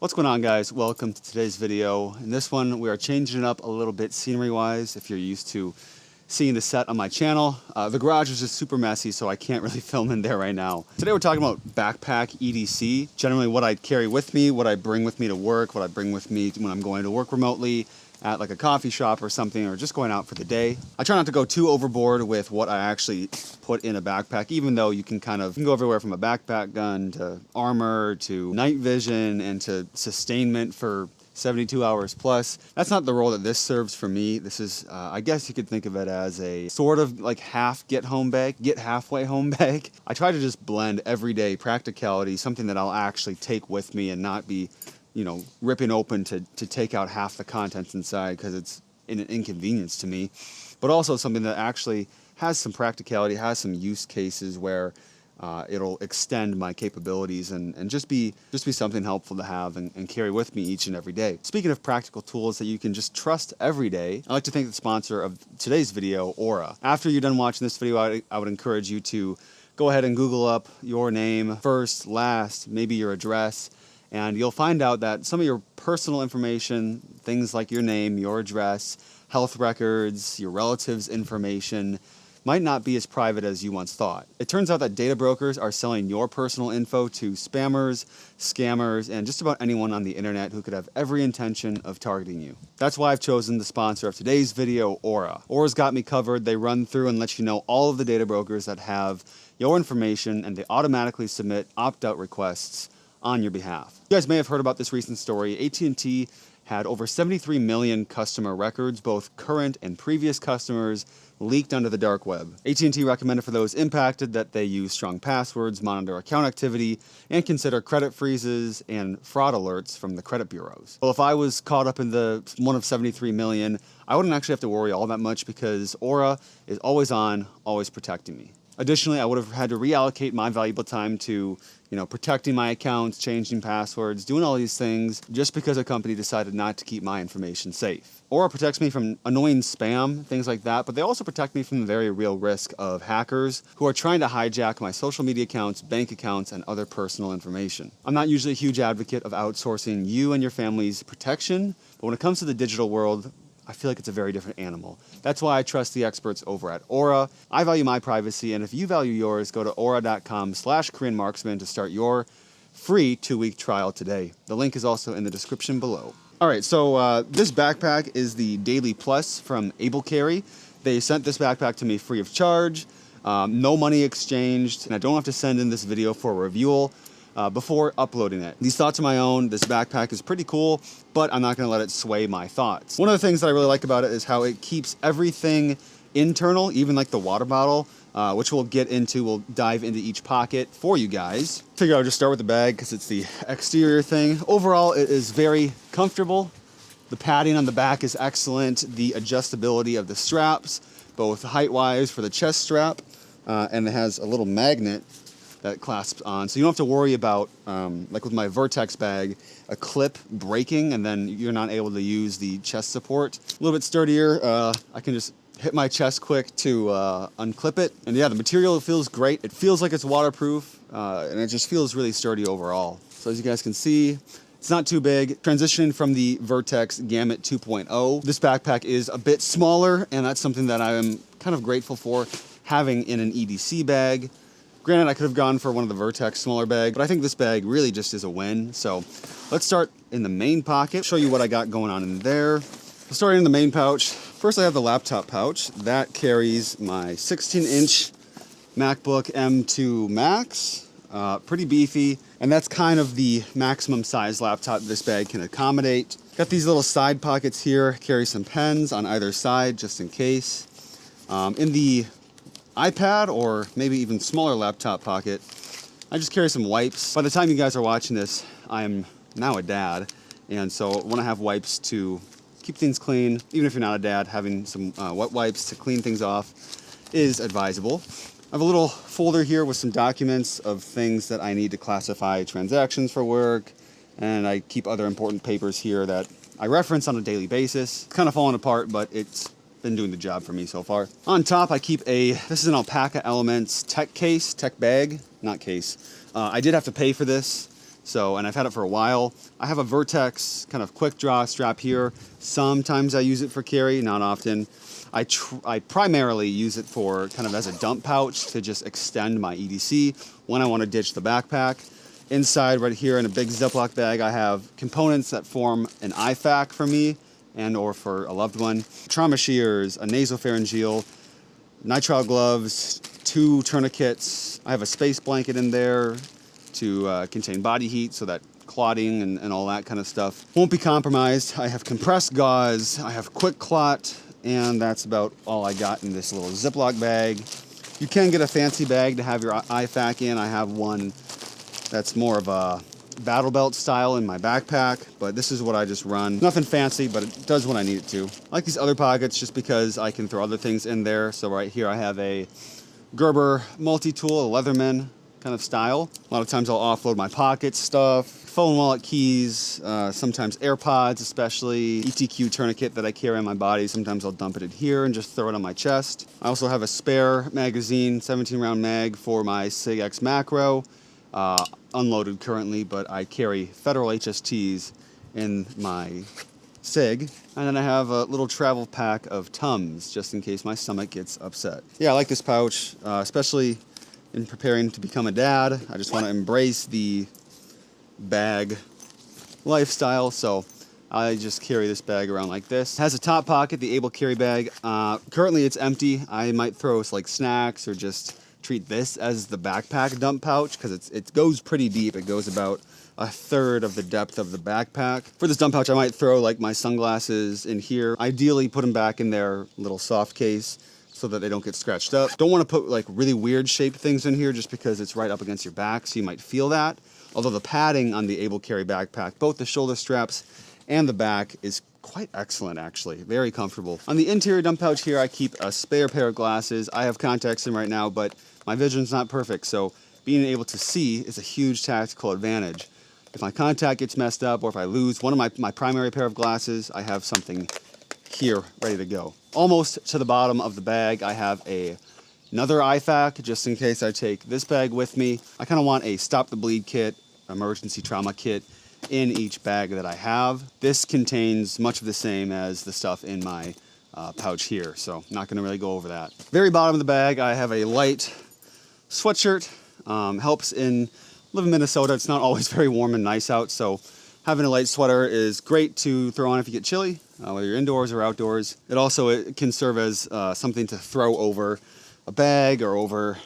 What's going on, guys? Welcome to today's video. In this one, we are changing it up a little bit scenery-wise. If you're used to seeing the set on my channel, the garage is just super messy, so I can't really film in there right now. Today we're talking about backpack EDC, generally what I carry with me, what I bring with me to work, what I bring with me when I'm going to work remotely at like a coffee shop or something, or just going out for the day. I try not to go too overboard with what I actually put in a backpack, even though you can go everywhere from a backpack gun to armor to night vision and to sustainment for 72 hours plus. That's not the role that this serves for me. This is, I guess you could think of it as a sort of like half get halfway home bag. I try to just blend everyday practicality, something that I'll actually take with me and not be, you know, ripping open to take out half the contents inside because it's an inconvenience to me, but also something that actually has some practicality, has some use cases where it'll extend my capabilities and just be something helpful to have and carry with me each and every day. Speaking of practical tools that you can just trust every day, I'd like to thank the sponsor of today's video, Aura. After you're done watching this video, I would encourage you to go ahead and Google up your name, first, last, maybe your address, and you'll find out that some of your personal information, things like your name, your address, health records, your relatives' information, might not be as private as you once thought. It turns out that data brokers are selling your personal info to spammers, scammers, and just about anyone on the internet who could have every intention of targeting you. That's why I've chosen the sponsor of today's video, Aura. Aura's got me covered. They run through and let you know all of the data brokers that have your information, and they automatically submit opt-out requests on your behalf. You guys may have heard about this recent story. AT&T had over 73 million customer records, both current and previous customers, leaked onto the dark web. AT&T recommended for those impacted that they use strong passwords, monitor account activity, and consider credit freezes and fraud alerts from the credit bureaus. Well, if I was caught up in the one of 73 million, I wouldn't actually have to worry all that much because Aura is always on, always protecting me. Additionally, I would have had to reallocate my valuable time to, protecting my accounts, changing passwords, doing all these things just because a company decided not to keep my information safe. Aura protects me from annoying spam, things like that, but they also protect me from the very real risk of hackers who are trying to hijack my social media accounts, bank accounts, and other personal information. I'm not usually a huge advocate of outsourcing you and your family's protection, but when it comes to the digital world, I feel like it's a very different animal. That's why I trust the experts over at Aura. I value my privacy, and if you value yours, go to aura.com/KoreanMarksman to start your free 2-week trial today. The link is also in the description below. All right, so this backpack is the Daily Plus from Able Carry. They sent this backpack to me free of charge, no money exchanged, and I don't have to send in this video for a review before uploading it. These thoughts are my own. This backpack is pretty cool, but I'm not going to let it sway my thoughts. One of the things that I really like about it is how it keeps everything internal, even like the water bottle, which we'll dive into each pocket for you guys. Figure I'll just start with the bag because it's the exterior thing. Overall, it is very comfortable. The padding on the back is excellent. The adjustability of the straps, both height-wise for the chest strap, and it has a little magnet that clasps on, so you don't have to worry about, like with my Vertex bag, a clip breaking and then you're not able to use the chest support. A little bit sturdier. I can just hit my chest quick to unclip it, and yeah, the material feels great. It feels like it's waterproof, and it just feels really sturdy overall. So as you guys can see, it's not too big. Transitioning from the Vertex Gamut 2.0, this backpack is a bit smaller, and that's something that I am kind of grateful for having in an EDC bag. Granted, I could have gone for one of the Vertex smaller bag, but I think this bag really just is a win. So let's start in the main pocket, show you what I got going on in there. Starting in the main pouch, first I have the laptop pouch. That carries my 16-inch MacBook M2 Max, pretty beefy, and that's kind of the maximum size laptop this bag can accommodate. Got these little side pockets here, carry some pens on either side just in case. In the iPad or maybe even smaller laptop pocket, I just carry some wipes. By the time you guys are watching this, I am now a dad, and so I want to have wipes to keep things clean. Even if you're not a dad, having some wet wipes to clean things off is advisable. I have a little folder here with some documents of things that I need to classify transactions for work, and I keep other important papers here that I reference on a daily basis. It's kind of falling apart, but it's been doing the job for me so far. On top, I keep this is an Alpaca Elements tech bag, not case. I did have to pay for this. So, and I've had it for a while. I have a Vertex kind of quick draw strap here. Sometimes I use it for carry, not often. I primarily use it for kind of as a dump pouch to just extend my EDC when I want to ditch the backpack. Inside right here in a big Ziploc bag, I have components that form an IFAK for me and or for a loved one. Trauma shears, a nasopharyngeal, nitrile gloves, 2 tourniquets. I have a space blanket in there to contain body heat so that clotting and all that kind of stuff won't be compromised. I have compressed gauze, I have quick clot, and that's about all I got in this little Ziploc bag. You can get a fancy bag to have your IFAK in. I have one that's more of a battle belt style in my backpack, but this is what I just run. Nothing fancy, but it does what I need it to. I like these other pockets just because I can throw other things in there. So right here I have a Gerber multi-tool, a Leatherman kind of style. A lot of times I'll offload my pocket stuff, phone, wallet, keys, sometimes AirPods, especially ETQ tourniquet that I carry on my body. Sometimes I'll dump it in here and just throw it on my chest. I also have a spare magazine, 17 round mag for my SIG X macro. Unloaded currently, but I carry Federal HSTs in my SIG. And then I have a little travel pack of Tums just in case my stomach gets upset. Yeah, I like this pouch, especially in preparing to become a dad. I just want to embrace the bag lifestyle, so I just carry this bag around like this. It has a top pocket, the Able Carry bag. Currently it's empty. I might throw like snacks or just treat this as the backpack dump pouch because it goes pretty deep. It goes about 1/3 of the depth of the backpack. For this dump pouch, I might throw like my sunglasses in here. Ideally put them back in their little soft case so that they don't get scratched up. Don't want to put like really weird shaped things in here just because it's right up against your back, so you might feel that. Although the padding on the Able Carry backpack, both the shoulder straps and the back, is quite excellent actually, very comfortable. On the interior dump pouch here, I keep a spare pair of glasses. I have contacts in right now, but my vision's not perfect, so being able to see is a huge tactical advantage. If my contact gets messed up or if I lose one of my primary pair of glasses, I have something here ready to go. Almost to the bottom of the bag, I have another IFAK just in case I take this bag with me. I kind of want a stop the bleed kit, emergency trauma kit in each bag that I have. This contains much of the same as the stuff in my pouch here, so I'm not going to really go over that. Very bottom of the bag, I have a light sweatshirt. Helps in live in Minnesota. It's not always very warm and nice out, so having a light sweater is great to throw on if you get chilly, whether you're indoors or outdoors. It can serve as something to throw over a bag or over,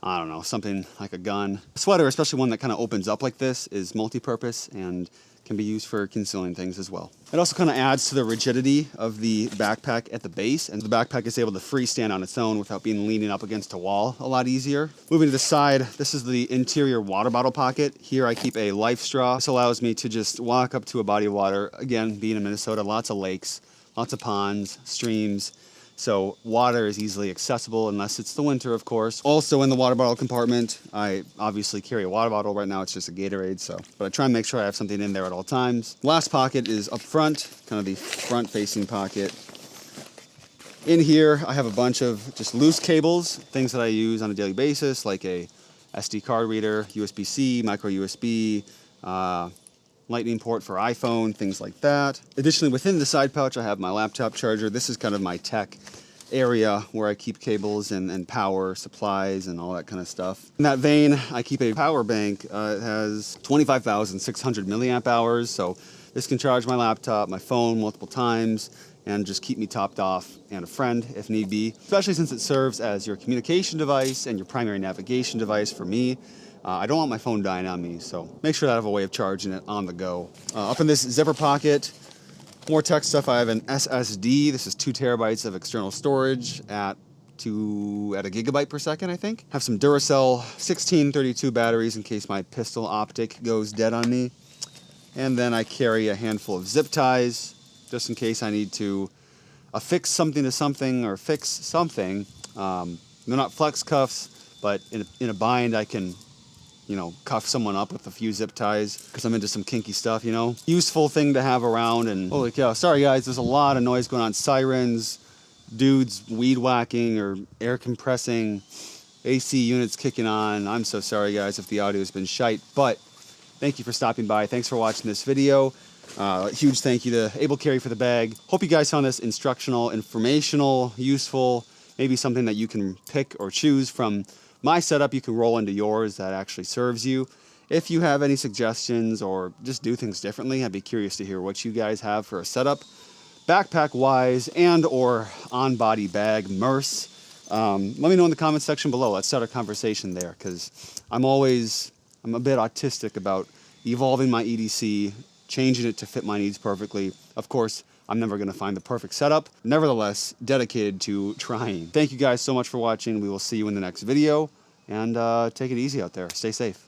I don't know, something like a gun. A sweater, especially one that kind of opens up like this, is multi-purpose and can be used for concealing things as well. It also kind of adds to the rigidity of the backpack at the base, and the backpack is able to freestand on its own without being leaning up against a wall a lot easier. Moving to the side, this is the interior water bottle pocket. Here I keep a life straw. This allows me to just walk up to a body of water. Again, being in Minnesota, lots of lakes, lots of ponds, streams. So water is easily accessible unless it's the winter, of course. Also in the water bottle compartment, I obviously carry a water bottle. Right now it's just a Gatorade, but I try and make sure I have something in there at all times. Last pocket is up front, kind of the front-facing pocket. In here, I have a bunch of just loose cables, things that I use on a daily basis, like a SD card reader, USB-C, micro USB, lightning port for iPhone, things like that. Additionally, within the side pouch, I have my laptop charger. This is kind of my tech area where I keep cables and power supplies and all that kind of stuff. In that vein, I keep a power bank. It has 25,600 milliamp hours, so this can charge my laptop, my phone multiple times, and just keep me topped off and a friend if need be, especially since it serves as your communication device and your primary navigation device for me. I don't want my phone dying on me, so make sure that I have a way of charging it on the go. Up in this zipper pocket, more tech stuff. I have an SSD. This is 2 terabytes of external storage at a gigabyte per second, I think. Have some Duracell 1632 batteries in case my pistol optic goes dead on me. And then I carry a handful of zip ties just in case I need to affix something to something or fix something. They're not flex cuffs, but in a bind I can cuff someone up with a few zip ties because I'm into some kinky stuff, Useful thing to have around. And holy cow, sorry guys, there's a lot of noise going on. Sirens, dudes weed whacking or air compressing, AC units kicking on. I'm so sorry guys if the audio has been shite, but Thank you for stopping by. Thanks for watching this video. Huge thank you to Able Carry for the bag. Hope you guys found this instructional, informational, useful, maybe something that you can pick or choose from my setup. You can roll into yours that actually serves you. If you have any suggestions or just do things differently, I'd be curious to hear what you guys have for a setup, backpack wise and or on body bag, MERS. Let me know in the comments section below. Let's start a conversation there, because I'm a bit autistic about evolving my EDC, changing it to fit my needs perfectly. Of course, I'm never going to find the perfect setup. Nevertheless, dedicated to trying. Thank you guys so much for watching. We will see you in the next video, and take it easy out there. Stay safe.